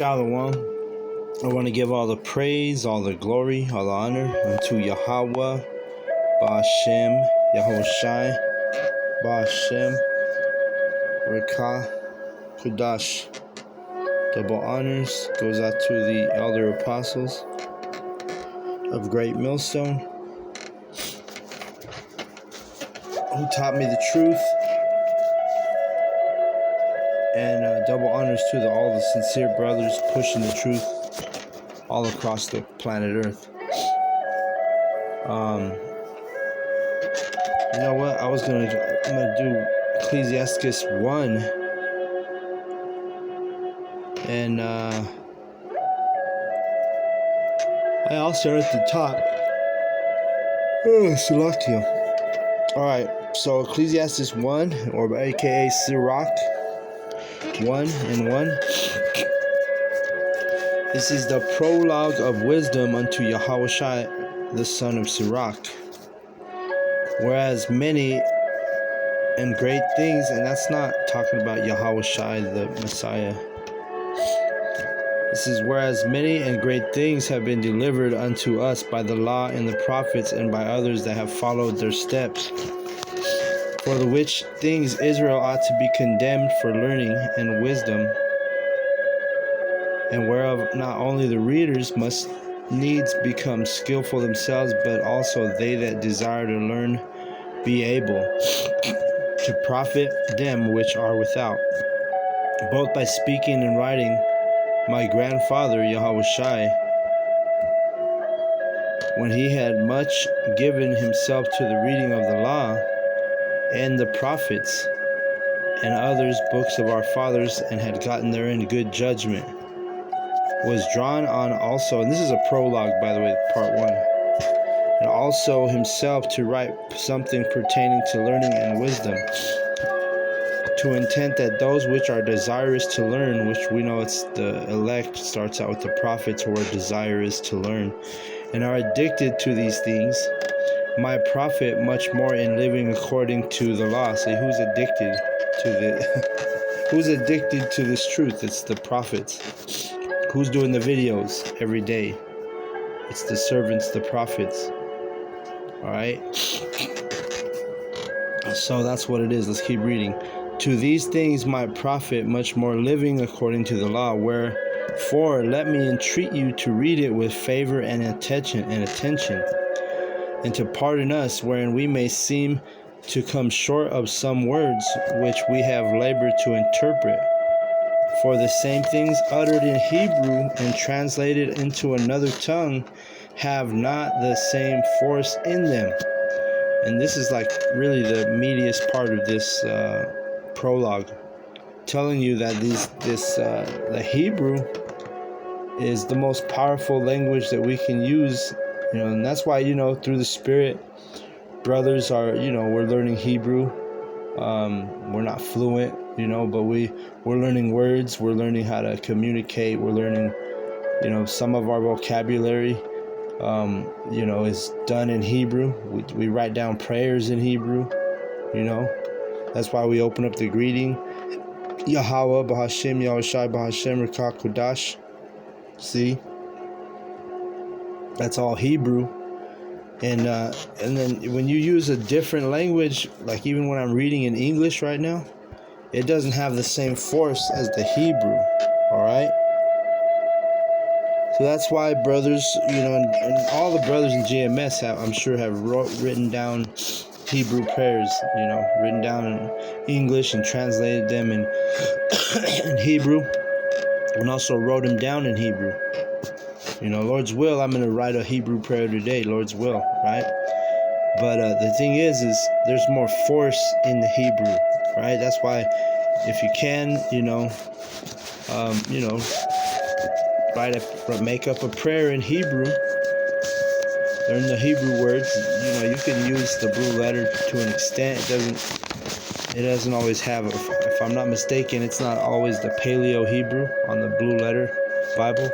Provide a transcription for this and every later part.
Shalom. I want to give all the praise, all the glory, all the honor unto Yahawah, Ba'ashem, Yahushai, Ba'ashem, Rekah, Kudash. Double honors goes out to the elder apostles of Great Millstone who taught me the truth, and double honors to all the sincere brothers pushing the truth all across the planet Earth. You know what? I'm gonna do Ecclesiastes 1, and I'll start at the top. Oh, Salakia. Alright, so Ecclesiastes 1, or aka Sirach 1 and 1. This is the prologue of wisdom unto Yahawah, the son of Sirach. Whereas many and great things, and that's not talking about Yahawah, the Messiah. This is whereas many and great things have been delivered unto us by the law and the prophets, and by others that have followed their steps. For the which things Israel ought to be condemned for learning and wisdom, and whereof not only the readers must needs become skillful themselves, but also they that desire to learn be able to profit them which are without, both by speaking and writing. My grandfather Yahawah, when he had much given himself to the reading of the law and the prophets and others books of our fathers, and had gotten therein good judgment, was drawn on also, and this is a prologue, by the way, part 1, and also himself to write something pertaining to learning and wisdom, to intent that those which are desirous to learn, which we know it's the elect, starts out with the prophets who are desirous to learn, and are addicted to these things, my profit much more in living according to the law. See, who's addicted to the who's addicted to this truth? It's the prophets. Who's doing the videos every day? It's the servants, the prophets. Alright? So that's what it is. Let's keep reading. To these things my profit much more living according to the law, wherefore let me entreat you to read it with favor and attention, and to pardon us wherein we may seem to come short of some words which we have labored to interpret. For the same things uttered in Hebrew and translated into another tongue have not the same force in them. And this is like really the meatiest part of this prologue, telling you that the Hebrew is the most powerful language that we can use, and that's why, through the Spirit, brothers are, we're learning Hebrew. We're not fluent, but we're learning words. We're learning how to communicate. We're learning, some of our vocabulary, is done in Hebrew. We write down prayers in Hebrew, That's why we open up the greeting. Yahawah, Ba'ashem, Yahushai, Ba'ashem, Rekah, Kudash. See? That's all Hebrew. And then when you use a different language, like even when I'm reading in English right now, it doesn't have the same force as the Hebrew, all right? So that's why brothers, and all the brothers in GMS have written down Hebrew prayers, written down in English and translated them in Hebrew, and also wrote them down in Hebrew. Lord's will, I'm going to write a Hebrew prayer today, Lord's will, right? But the thing is there's more force in the Hebrew, right? That's why if you can, make up a prayer in Hebrew, learn the Hebrew words. You can use the blue letter to an extent. It doesn't always have, if I'm not mistaken, it's not always the Paleo Hebrew on the blue letter Bible.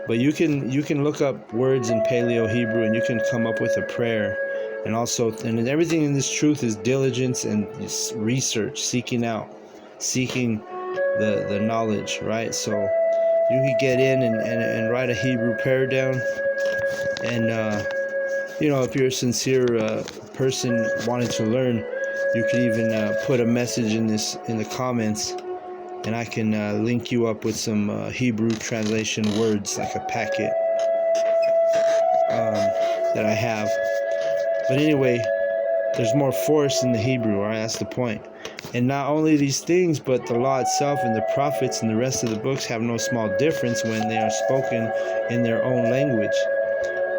But you can look up words in Paleo Hebrew and you can come up with a prayer. And everything in this truth is diligence and research, seeking the knowledge, right? So you could get in and write a Hebrew prayer down. And if you're a sincere person wanting to learn, you could even put a message in the comments, and I can link you up with some Hebrew translation words, like a packet that I have. But anyway, there's more force in the Hebrew, alright? That's the point. And not only these things, but the law itself and the prophets and the rest of the books have no small difference when they are spoken in their own language.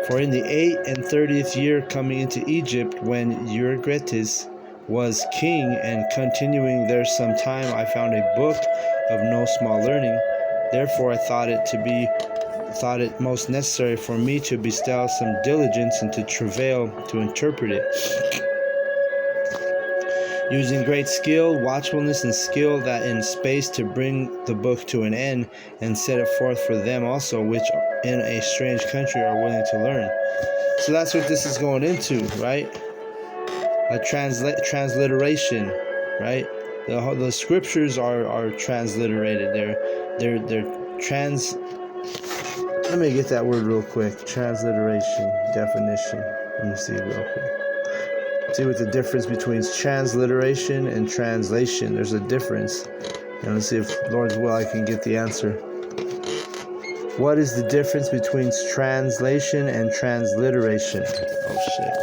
For in the 38th year coming into Egypt, when Euergetes was king, and continuing there some time, I found a book of no small learning. Therefore I thought it most necessary for me to bestow some diligence and to travail to interpret it, using great skill, watchfulness, and skill, that in space to bring the book to an end, and set it forth for them also which in a strange country are willing to learn. So that's what this is going into, right? A transliteration, right? The scriptures are transliterated. They're trans. Let me get that word real quick. Transliteration definition. Let me see real quick. See what the difference between transliteration and translation. There's a difference. And let's see if Lord's will I can get the answer. What is the difference between translation and transliteration? Oh shit.